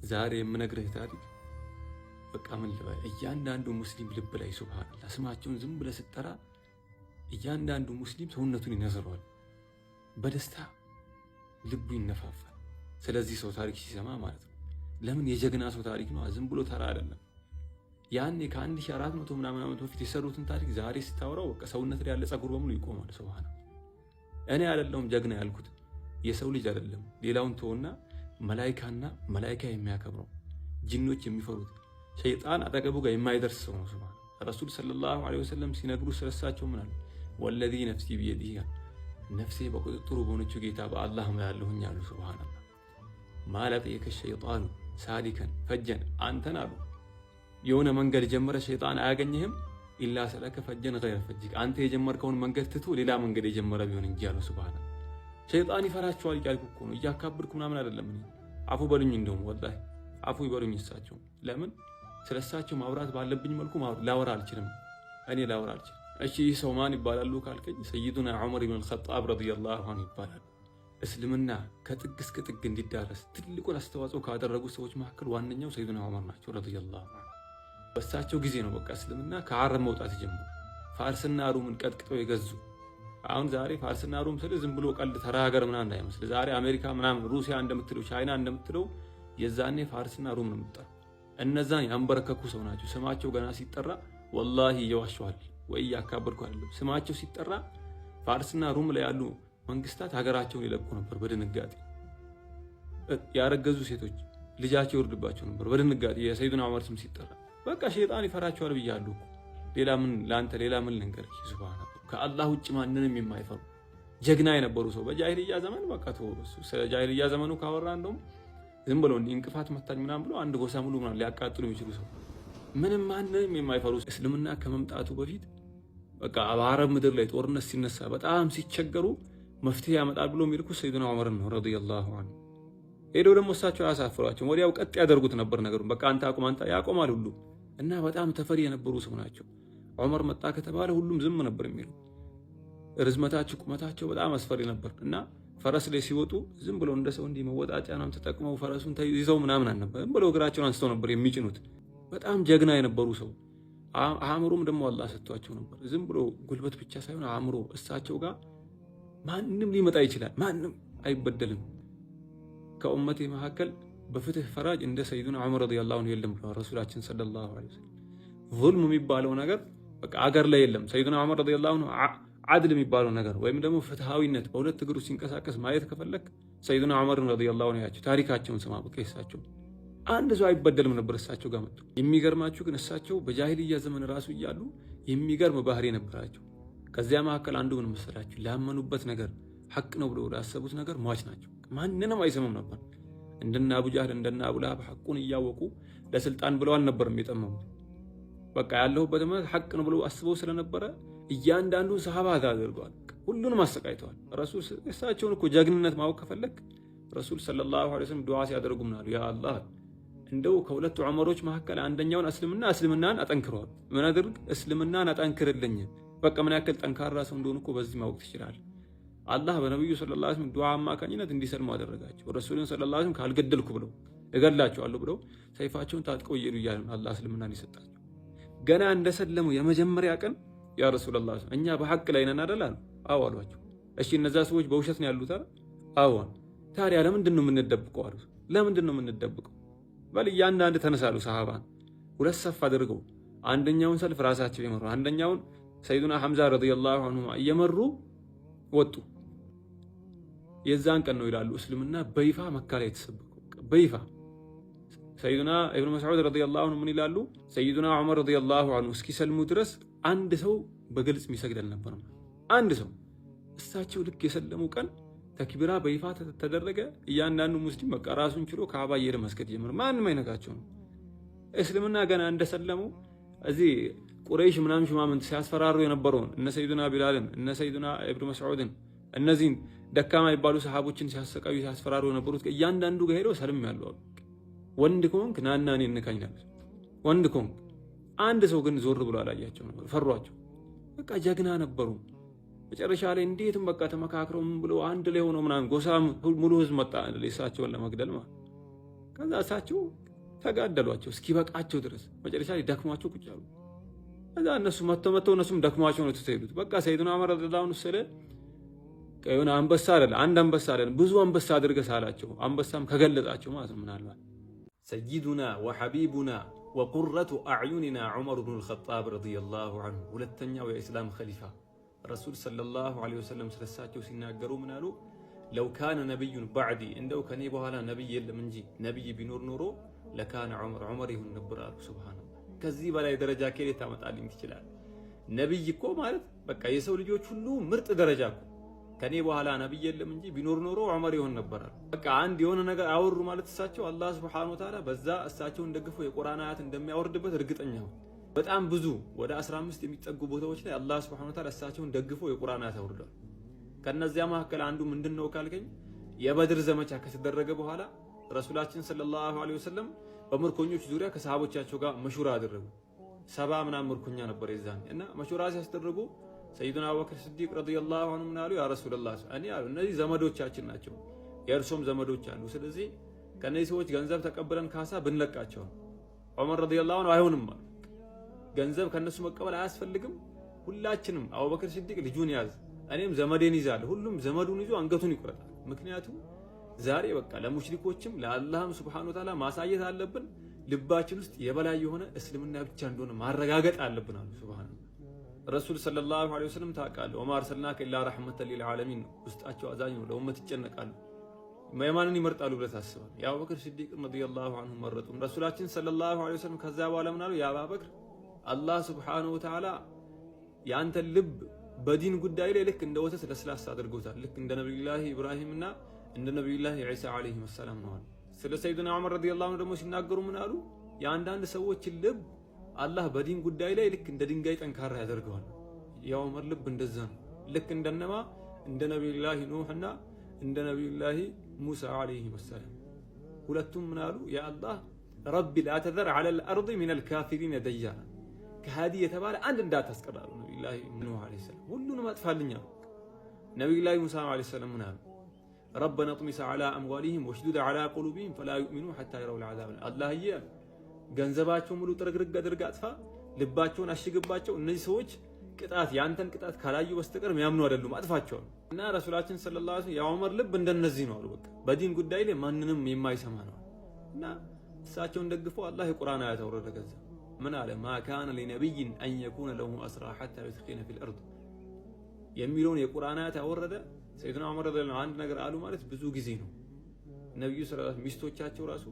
ዛሬ የምነግርህ ታሪክ በቃ ምን ልበል፣ እያንዳንዱ ሙስሊም ልብ ላይ ሱብሃንአላህ ስማቸውን ዝም ብለህ ስትጠራ እያንዳንዱ ሙስሊም ሰውነቱን ይነዝረዋል፣ በደስታ ልቡ ይነፋፋል። ስለዚህ ሰው ታሪክ ሲሰማ ማለት ነው። ለምን የጀግና ሰው ታሪክ ነው፣ ዝም ብሎ ተራ አይደለም። ያኔ ከ1400 ምናምን ዓመት በፊት የሰሩትን ታሪክ ዛሬ ስታወራው በቃ ሰውነት ላይ ያለ ጸጉር በሙሉ ይቆማል። ሱብሃንአላህ። እኔ አይደለሁም ጀግና ያልኩት የሰው ልጅ አይደለም፣ ሌላውን ተውና መላኢካና መላኢካ የሚያከብረው ጂኖች የሚፈሩት ሸይጣን አጠገቡ ጋር የማይደርስ ሰው ነው። ሱብሃንአላህ። ረሱል ሰለላሁ ዐለይሂ ወሰለም ሲነግሩ ስለሳቸው ምን አሉ? ወለዚ ነፍሲ ቢየዲሂ፣ ነፍሴ በቁጥጥሩ በሆነችው ጌታ በአላህ ማያለሁኝ አሉ። ሱብሃንአላህ። ማለቀየከ ሸይጣኑ ሳሊከን ፈጀን፣ አንተን አሉ የሆነ መንገድ ጀመረ ሸይጣን አያገኘህም ኢላ ሰለከ ፈጀን ገይረ ፈጅክ፣ አንተ የጀመርከውን መንገድ ትቶ ሌላ መንገድ የጀመረ ቢሆን እንጂ አሉ። ሱብሃንአላህ። ሸይጣን ይፈራቸዋል እያልኩ እኮ ነው፣ እያካብድኩ ምናምን አይደለም። አፉ በሉኝ፣ እንደውም ወላሂ አፉ ይበሉኝ እሳቸው። ለምን ስለሳቸው ማውራት ባለብኝ መልኩ ላወራ አልችልም፣ እኔ ላወራ አልችልም። እሺ ይህ ሰው ማን ይባላሉ ካልከኝ ሰይዱና ዑመር ኢብኑል ኸጣብ ረዲየላሁ ዐንሁ ይባላሉ። እስልምና ከጥግ እስከ ጥግ እንዲዳረስ ትልቁን አስተዋጽኦ ካደረጉ ሰዎች መካከል ዋነኛው ሰይዱና ዑመር ናቸው ረዲየላሁ ዐንሁ። በእሳቸው ጊዜ ነው በቃ እስልምና ከአረብ መውጣት ጀመረ። ፋርስና ሩምን ቀጥቅጠው የገዙ። አሁን ዛሬ ፋርስና ሩም ስለ ዝም ብሎ ቀልድ ተራ ሀገር ምናምን እንዳይመስል። ዛሬ አሜሪካ ምናምን ሩሲያ እንደምትለው ቻይና እንደምትለው የዛኔ ፋርስና ሩም ነው የምትጠራው። እነዛን ያንበረከኩ ሰው ናቸው። ስማቸው ገና ሲጠራ ወላሂ እየዋሸዋል ወይ እያካበድኩ አይደለም። ስማቸው ሲጠራ ፋርስና ሩም ላይ ያሉ መንግስታት ሀገራቸውን ይለቁ ነበር በድንጋጤ። ያረገዙ ሴቶች ልጃቸው ይወርድባቸው ነበር በድንጋጤ የሰይዱና ዑመር ስም ሲጠራ። በቃ ሸይጣን ይፈራቸዋል ብያለሁ። ሌላ ምን ለአንተ ሌላ ምን ልንገርህ? ሱብሃንአላህ። ከአላህ ውጭ ማንንም የማይፈሩ ጀግና የነበሩ ሰው በጃሂልያ ዘመን በቃ ተወሱ። ስለ ጃሂልያ ዘመኑ ካወራ እንደውም ዝም ብሎ እንቅፋት መታኝ ምናምን ብሎ አንድ ጎሳ ሙሉ ምናምን ሊያቃጥሉ የሚችሉ ሰው ምንም ማንንም የማይፈሩ እስልምና ከመምጣቱ በፊት በቃ በአረብ ምድር ላይ ጦርነት ሲነሳ በጣም ሲቸገሩ መፍትሄ ያመጣል ብሎ የሚልኩ ሰይዱና ዑመር ነው ረዲየላሁ ዐንሁ። ሄደው ደግሞ እሳቸው አያሳፍሯቸው፣ ወዲያው ቀጥ ያደርጉት ነበር ነገሩን። በቃ አንተ አቁም፣ አንተ ያቆማል ሁሉ እና በጣም ተፈሪ የነበሩ ሰው ናቸው። ዑመር መጣ ከተባለ ሁሉም ዝም ነበር የሚሉ። ርዝመታቸው ቁመታቸው በጣም አስፈሪ ነበር እና ፈረስ ላይ ሲወጡ ዝም ብለው እንደ ሰው እንዲህ መወጣጫ ምናምን ተጠቅመው ፈረሱን ይዘው ምናምን አልነበር፣ ዝም ብለው እግራቸውን አንስተው ነበር የሚጭኑት። በጣም ጀግና የነበሩ ሰው። አእምሮም ደግሞ አላህ ሰጥቷቸው ነበር። ዝም ብሎ ጉልበት ብቻ ሳይሆን አእምሮ። እሳቸው ጋር ማንም ሊመጣ ይችላል፣ ማንም አይበደልም። ከኡመቴ መካከል በፍትህ ፈራጅ እንደ ሰይዱና ዑመር ረዲየላሁ ዐንሁ የለም ብለዋል ረሱላችን ሰለላሁ ዐለይሂ ወሰለም። ዙልም የሚባለው ነገር በቃ አገር ላይ የለም። ሰይዱና ዑመር ረዲየላሁ ዐንሁ አድል የሚባለው ነገር ወይም ደግሞ ፍትሃዊነት በሁለት እግሩ ሲንቀሳቀስ ማየት ከፈለክ ሰይዱና ዑመር ረዲየላሁ ዐንሁ ያቸው ታሪካቸውን ስማ። በቃ እሳቸው አንድ ሰው አይበደልም ነበር እሳቸው ጋር መጥቶ። የሚገርማችሁ ግን እሳቸው በጃሂልያ ዘመን ራሱ እያሉ የሚገርም ባህሪ ነበራቸው። ከዚያ መካከል አንዱ ምን መሰላችሁ? ላመኑበት ነገር ሐቅ ነው ብለው ላሰቡት ነገር ሟች ናቸው። ማንንም አይሰሙም ነበር። እንደና አቡ ጃህል እንደና አቡ ለሀብ ሐቁን እያወቁ ለስልጣን ብለው አልነበረም የጠመሙት። በቃ ያለሁበት ማለት ሐቅ ነው ብለው አስበው ስለነበረ እያንዳንዱን ሰሃባ አድርገዋል። ሁሉንም አሰቃይተዋል። ረሱል እሳቸውን እኮ ጀግንነት ማወቅ ከፈለክ ረሱል ሰለላሁ ዐለይሂ ወሰለም ዱዓ ሲያደርጉ ምን አሉ? ያ አላህ እንደው ከሁለቱ ዑመሮች መካከል አንደኛውን እስልምናን አጠንክረዋል። ምን አድርግ? እስልምናን አጠንክርልኝ። በቃ ምን ያክል ጠንካራ ሰው እንደሆኑ እኮ በዚህ ማወቅ ትችላለህ። አላህ በነብዩ ሰለላሁ ዐለይሂ ወሰለም ዱዓ አማካኝነት እንዲሰልሙ አደረጋቸው። ረሱልን ሰለላሁ ዐለይሂ ወሰለም ካልገደልኩ ብለው እገድላቸዋለሁ ብለው ሰይፋቸውን ታጥቀው እየሄዱ እያሉ አላህ እስልምናን ይሰጣቸው። ገና እንደሰለሙ የመጀመሪያ ቀን ያ ረሱላህ እኛ በሐቅ ላይ ነን አይደል አሉ። አዎ አሏቸው። እሺ እነዛ ሰዎች በውሸት ነው ያሉት አይደል? አዎ። ታዲያ ለምንድን ነው የምንደብቀው አሉ። ለምንድን ነው የምንደብቀው? በል እያንዳንድ ተነሳሉ። ሰሃባን ሁለት ሰፍ አድርገው አንደኛውን ሰልፍ ራሳቸው የመሩ አንደኛውን ሰይዱና ሐምዛ ረዲየላሁ ዐንሁ እየመሩ ወጡ። የዛን ቀን ነው ይላሉ እስልምና በይፋ መካ ላይ የተሰበከው። በይፋ ሰይዱና ኢብኑ መስዑድ ረዲየላሁ ዐንሁ ምን ይላሉ? ሰይዱና ዑመር ረዲየላሁ ዐንሁ እስኪሰልሙ ድረስ አንድ ሰው በግልጽ የሚሰግድ አልነበረም። አንድ ሰው። እሳቸው ልክ የሰለሙ ቀን ተክቢራ በይፋ ተደረገ። እያንዳንዱ ሙስሊም በቃ ራሱን ችሎ ካዕባ እየሄደ መስገድ ጀመረ። ማንም አይነካቸው ነው። እስልምና ገና እንደሰለሙ እዚህ ቁረይሽ ምናምን ሽማምንት ሲያስፈራሩ የነበረውን እነ ሰይዱና ቢላልን እነ ሰይዱና ኢብኑ መስዑድን እነዚህን ደካማ የሚባሉ ሰሃቦችን ሲያሰቃዩ ሲያስፈራሩ የነበሩት እያንዳንዱ ጋር ሄደው ሰልም ያሉ አሉ። ወንድ ከሆንክ ናና እኔን ንካኝ ነበር። ወንድ ከሆንክ አንድ ሰው ግን ዞር ብሎ አላያቸው ነበር። ፈሯቸው። በቃ ጀግና ነበሩ። መጨረሻ ላይ እንዴትም በቃ ተመካክረው ምን ብሎ አንድ ላይ ሆኖ ምናምን ጎሳ ሙሉ ህዝብ መጣ እሳቸውን ለመግደል ማለት። ከዛ እሳቸው ተጋደሏቸው እስኪበቃቸው ድረስ መጨረሻ ላይ ደክሟቸው ቁጭ አሉ። ከዛ እነሱ መተው እነሱም ደክሟቸው ነው ተሰይዱት። በቃ ሰይዱና ዑመር ረዲየላሁ ዐንሁ ወሰለ ከሆነ አንበሳ አይደል አንድ አንበሳ አይደል ብዙ አንበሳ አድርገህ ሳላቸው አንበሳም ከገለጣቸው ማለት ነው። ምናልባት ሰይዱና ወሐቢቡና ወቁረቱ አዕዩኒና ዑመር ብኑል ኸጣብ ረዲየላሁ ዐንሁ ሁለተኛው የኢስላም ኸሊፋ ረሱል ሰለላሁ ዐለይሂ ወሰለም ስለሳቸው ሲናገሩ ምን አሉ? ለው ካነ ነቢዩን ባዕዲ እንደው ከኔ በኋላ ነቢይ የለም እንጂ ነቢይ ቢኖር ኖሮ ለካነ ዑመር ይሁን ነበር አሉ። ሱብሃነላህ ከዚህ በላይ ደረጃ ከየት ታመጣልኝ ትችላለህ? ነቢይ እኮ ማለት በቃ የሰው ልጆች ሁሉ ምርጥ ደረጃ እኮ ከኔ በኋላ ነቢይ የለም እንጂ ቢኖር ኖሮ ዑመር ይሁን ነበር አሉ። በቃ አንድ የሆነ ነገር አወሩ ማለት እሳቸው አላህ ሱብሃነሁ ወተዓላ በዛ እሳቸውን ደግፎ የቁርአን አያት እንደሚያወርድበት እርግጠኛ ነው። በጣም ብዙ ወደ 15 የሚጠጉ ቦታዎች ላይ አላህ ሱብሃነሁ ወተዓላ እሳቸውን ደግፎ የቁርአን አያት አውርዷል። ከነዚያ መካከል አንዱ ምንድነው ካልከኝ የበድር ዘመቻ ከተደረገ በኋላ ረሱላችን ሰለላሁ ዐለይሂ ወሰለም በምርኮኞች ዙሪያ ከሰሃቦቻቸው ጋር መሹራ አደረጉ። 70 ምናምን ምርኮኛ ነበር የዛን እና መሹራ ሲያስደርጉ ሰይዱና አቡበክር ሲዲቅ ረዲየላሁ ዐንሁ ምን አሉ? ያ ረሱላህ እኔ አሉ እነዚህ ዘመዶቻችን ናቸው፣ የእርሶም ዘመዶች አሉ። ስለዚህ ከነዚህ ሰዎች ገንዘብ ተቀብለን ካሳ ብንለቃቸው። ዑመር ረዲየላሁ ዐንሁ አይሆንም አሉ። ገንዘብ ከነሱ መቀበል አያስፈልግም፣ ሁላችንም አቡበክር ሲዲቅ ልጁን ያዝ፣ እኔም ዘመዴን ይዛለሁ፣ ሁሉም ዘመዱን ይዞ አንገቱን ይቆረጣል። ምክንያቱም ዛሬ በቃ ለሙሽሪኮችም ለአላህም ሱብሃነሁ ወተዓላ ማሳየት አለብን፣ ልባችን ውስጥ የበላይ የሆነ እስልምና ብቻ እንደሆነ ማረጋገጥ አለብን አሉ። ሱብሃነሁ ረሱል ሰለላሁ ዐለይሂ ወሰለም ታውቃለህ፣ ወማ አርሰልናከ ኢላ ረሕመተን ሊልዓለሚን ነው። ውስጣቸው አዛኝ ነው፣ ለኡመት ይጨነቃሉ። የማንን ይመርጣሉ ብለህ ታስባለህ? የአቡበክር ሲዲቅ ረዲየላሁ ዐንሁ መረጡ። ረሱላችን ሰለላሁ ዐለይሂ ወሰለም ከዛ በኋላ ምን አሉ? ያ አቡበክር አላህ ሱብሃነሁ ወተዓላ የአንተን ልብ በዲን ጉዳይ ላይ ልክ እንደ ወተት ለስላሳ አድርጎታል። ልክ እንደ ነብዩላህ ኢብራሂምና እንደ ነብዩላህ ዒሳ ዐለይሂ ሰላም ነው። ስለ ሰይዱና ዑመር ረዲየላሁ ዐንሁ ደግሞ ሲናገሩ ምን አሉ? የአንዳንድ ሰዎች ልብ አላህ በዲን ጉዳይ ላይ ልክ እንደ ድንጋይ ጠንካራ ያደርገዋል። የዑመር ልብ እንደዛ ነው። ልክ እንደነማ እንደ ነብዩላህ ኑህና እንደ ነብዩላህ ሙሳ ዐለይሂ ሰላም ሁለቱም ምን አሉ? ያ አላህ ረቢ ላ ተዘር ዐለል አርዲ ሚነል ካፊሪን ደያራ ከሃዲ የተባለ አንድ እንዳታስቀራሉ። ነብዩላህ ኑህ ዐለይሂ ሰላም ሁሉንም አጥፋልኛ። ነብዩላህ ሙሳ ዐለይሂ ሰላም ምን አሉ? ረበና ጥሚስ ዐላ አምዋሊሂም ወሽዱድ ዐላ ቁሉቢሂም ፈላ ዩእሚኑ ሐታ የረውል ዐዛብ። አላህዬ ገንዘባቸው ሙሉ ጥርግርግ አድርግ አጥፋ፣ ልባቸውን አሽግባቸው፣ እነዚህ ሰዎች ቅጣት ያንተን ቅጣት ካላዩ በስተቀር የሚያምኑ አይደሉም፣ አጥፋቸው። እና ረሱላችን ሰለላሁ ዐለይሂ ወሰለም የዑመር ልብ እንደነዚህ ነው አሉ። በቃ በዲን ጉዳይ ላይ ማንንም የማይሰማ ነው። እና እሳቸውን ደግፎ አላህ የቁርአን አያት አወረደ። ገዛ ምን አለ? ማ ካነ ሊነቢይን አን የኩነ ለሁ አስራ ሐታ ዩስኺነ ፊል አርድ የሚለውን የቁርአን አያት አወረደ። ሰይዱና ዑመር ረዲየላሁ ዐንሁ አንድ ነገር አሉ ማለት ብዙ ጊዜ ነው። ነብዩ ሰለላሁ ዐለይሂ ወሰለም ሚስቶቻቸው ራሱ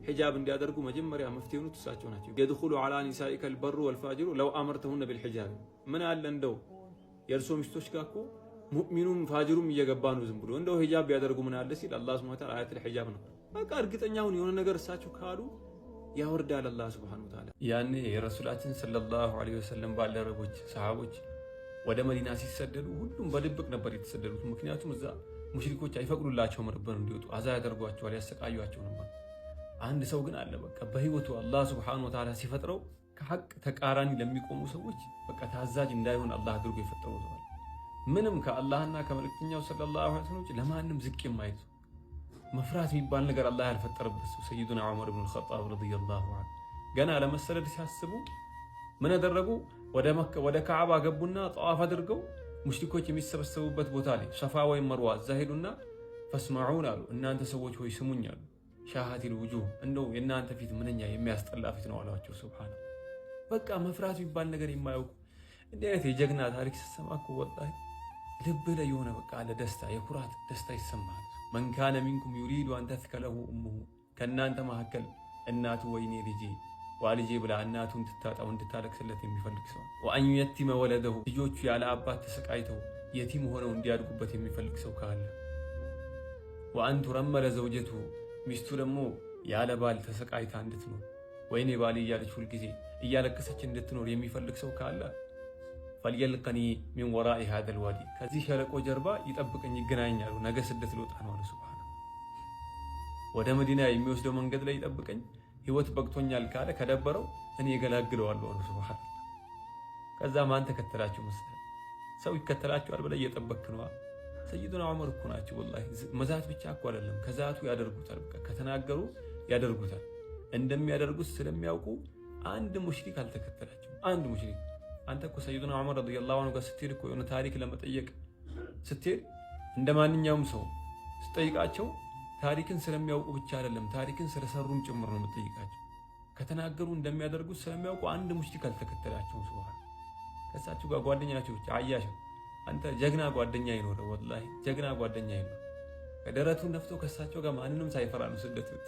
ሒጃብ እንዲያደርጉ መጀመሪያ መፍትሄ የሆኑት እሳቸው ናቸው። የድኹሉ ዐላ ኒሳኢከ አልበሩ ወልፋጅሩ ለው አመርተሁነ ቢልሒጃብ። ምን አለ እንደው የእርሶ ሚስቶች ጋር እኮ ሙእሚኑም ፋጅሩም እየገባ ነው ዝም ብሎ እንደው ሒጃብ ቢያደርጉ ምን አለ ሲል አላህ ሱብሓነሁ ወተዓላ አያቱል ሒጃብ ነው። በቃ እርግጠኛውን የሆነ ነገር እሳቸው ካሉ ያወርዳል አላህ ሱብሓነሁ ወተዓላ። ያኔ የረሱላችን ሰለላሁ ዐለይሂ ወሰለም ባልደረቦች ሰሃቦች ወደ መዲና ሲሰደዱ ሁሉም በድብቅ ነበር የተሰደዱት። ምክንያቱም እዛ ሙሽሪኮች አይፈቅዱላቸውም ነበር እንዲወጡ፣ አዛ ያደርጓቸዋል፣ ያሰቃዩአቸው ነበር። አንድ ሰው ግን አለ በቃ በህይወቱ አላህ ሱብሓነሁ ወተዓላ ሲፈጥረው ከሐቅ ተቃራኒ ለሚቆሙ ሰዎች በቃ ታዛዥ እንዳይሆን አላህ አድርጎ የፈጠረው ሰው አለ። ምንም ከአላህና ከመልእክተኛው ሰለላሁ ዐለይሂ ወሰለም ለማንም ዝቅ የማይል መፍራት የሚባል ነገር አላህ ያልፈጠረበት ሰው ሰይዱና ዑመር ብኑል ኸጣብ ረዲየላሁ ዐንሁ ገና ለመሰደድ ሲያስቡ ምን አደረጉ? ወደ ካዕባ ገቡና ጠዋፍ አድርገው ሙሽሪኮች የሚሰበሰቡበት ቦታ ላይ ሶፋ ወይም መርዋ እዛ ሄዱና ፈስመዑን አሉ፣ እናንተ ሰዎች ሆይ ስሙኝ አሉ። ሻሃቲል ውጁህ እንደው የእናንተ ፊት ምንኛ የሚያስጠላ ፊት ነው አሏቸው። ሱብሃነ በቃ መፍራት የሚባል ነገር የማያውቁ እንዲህ አይነት የጀግና ታሪክ ስትሰማ እኮ ወላሂ ልብህ ላይ የሆነ በቃ አለ ደስታ፣ የኩራት ደስታ ይሰማል። መን ካነ ሚንኩም ዩሪዱ አን ተስከለሁ እሙሁ ከእናንተ መካከል እናቱ ወይኔ ልጄ ዋልጄ ብላ እናቱ እንድታጣው እንድታለቅስለት የሚፈልግ ሰው፣ ወአን የቲመ ወለደሁ ልጆቹ ያለ አባት ተሰቃይተው የቲም ሆነው እንዲያድጉበት የሚፈልግ ሰው ካለ፣ ወአን ቱረመለ ዘውጀቱ ሚስቱ ደግሞ ያለ ባል ተሰቃይታ እንድትኖር ወይኔ ባል እያለች ሁልጊዜ እያለቀሰች እንድትኖር የሚፈልግ ሰው ካለ ፈልየልቀኒ ሚን ወራኢ ሃዘል ዋዲ ከዚህ ሸለቆ ጀርባ ይጠብቀኝ ይገናኛሉ። ነገ ስደት ልወጣ ነው አሉ። ሱብሃነ ወደ መዲና የሚወስደው መንገድ ላይ ይጠብቀኝ፣ ህይወት በቅቶኛል ካለ ከደበረው እኔ እገላግለዋለሁ አሉ። ሱብሃነ ከዛ ማን ተከተላችሁ መሰለህ? ሰው ይከተላችኋል ብለህ እየጠበክ ነው። ሰይዱና ዑመር እኮ ናቸው። ወላሂ መዛት ብቻ እኮ አይደለም ከዛቱ ያደርጉታል። በቃ ከተናገሩ ያደርጉታል። እንደሚያደርጉት ስለሚያውቁ አንድ ሙሽሪክ አልተከተላቸውም። አንድ ሙሽሪክ አንተ እኮ ሰይዱና ዑመር ረዲየላሁ ዐንሁ ጋር ስትሄድ እኮ የሆነ ታሪክ ለመጠየቅ ስትሄድ እንደ ማንኛውም ሰው ስትጠይቃቸው ታሪክን ስለሚያውቁ ብቻ አይደለም ታሪክን ስለሰሩም ጭምር ነው የምትጠይቃቸው። ከተናገሩ እንደሚያደርጉት ስለሚያውቁ አንድ ሙሽሪክ አልተከተላቸውም። ሱብሃን ከሳቸው ጋር ጓደኛቸው ብቻ አያሽ አንተ ጀግና ጓደኛ ይኖረ ወላሂ ጀግና ጓደኛ ይኖረ ከደረቱ ነፍቶ ከሳቸው ጋር ማንንም ሳይፈራ ነው ስደት ወጥቶ